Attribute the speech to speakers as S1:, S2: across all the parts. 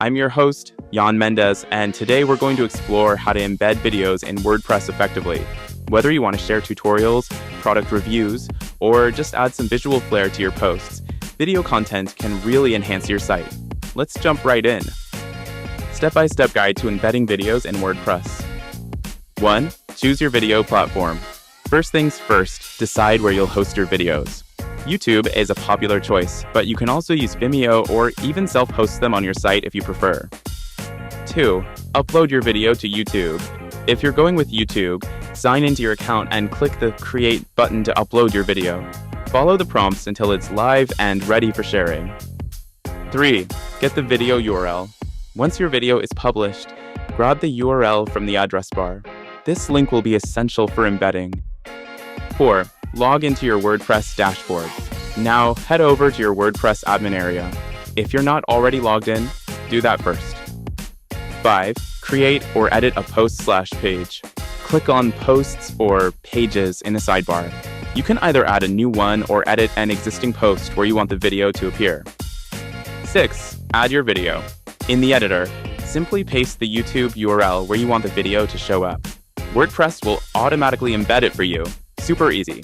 S1: I'm your host, Jan Mendez, and today we're going to explore how to embed videos in WordPress effectively. Whether you want to share tutorials, product reviews, or just add some visual flair to your posts, video content can really enhance your site. Let's jump right in. Step-by-step guide to embedding videos in WordPress. 1. Choose your video platform. First things first, decide where you'll host your videos. YouTube is a popular choice, but you can also use Vimeo or even self-host them on your site if you prefer. 2. Upload your video to YouTube. If you're going with YouTube, sign into your account and click the Create button to upload your video. Follow the prompts until it's live and ready for sharing. 3. Get the video URL. Once your video is published, grab the URL from the address bar. This link will be essential for embedding. 4. Log into your WordPress dashboard. Now head over to your WordPress admin area. If you're not already logged in, do that first. 5. Create or edit a post/page. Click on Posts or Pages in the sidebar. You can either add a new one or edit an existing post where you want the video to appear. 6. Add your video. In the editor, simply paste the YouTube URL where you want the video to show up. WordPress will automatically embed it for you. Super easy.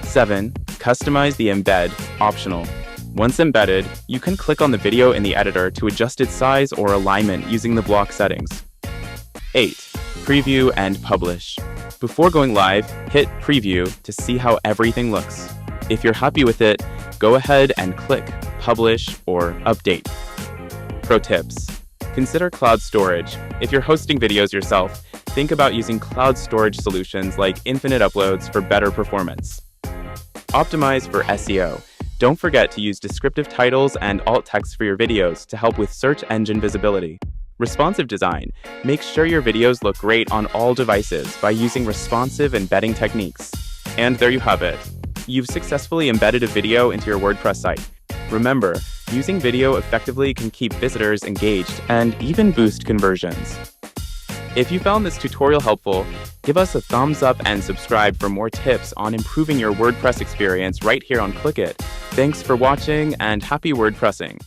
S1: 7. Customize the embed, optional. Once embedded, you can click on the video in the editor to adjust its size or alignment using the block settings. 8. Preview and publish. Before going live, hit preview to see how everything looks. If you're happy with it, go ahead and click publish or update. Pro tips. Consider cloud storage. If you're hosting videos yourself, think about using cloud storage solutions like infinite uploads for better performance. Optimize for SEO. Don't forget to use descriptive titles and alt text for your videos to help with search engine visibility. Responsive design. Make sure your videos look great on all devices by using responsive embedding techniques. And there you have it. You've successfully embedded a video into your WordPress site. Remember, using video effectively can keep visitors engaged and even boost conversions. If you found this tutorial helpful, give us a thumbs up and subscribe for more tips on improving your WordPress experience right here on ClikIT. Thanks for watching and happy WordPressing!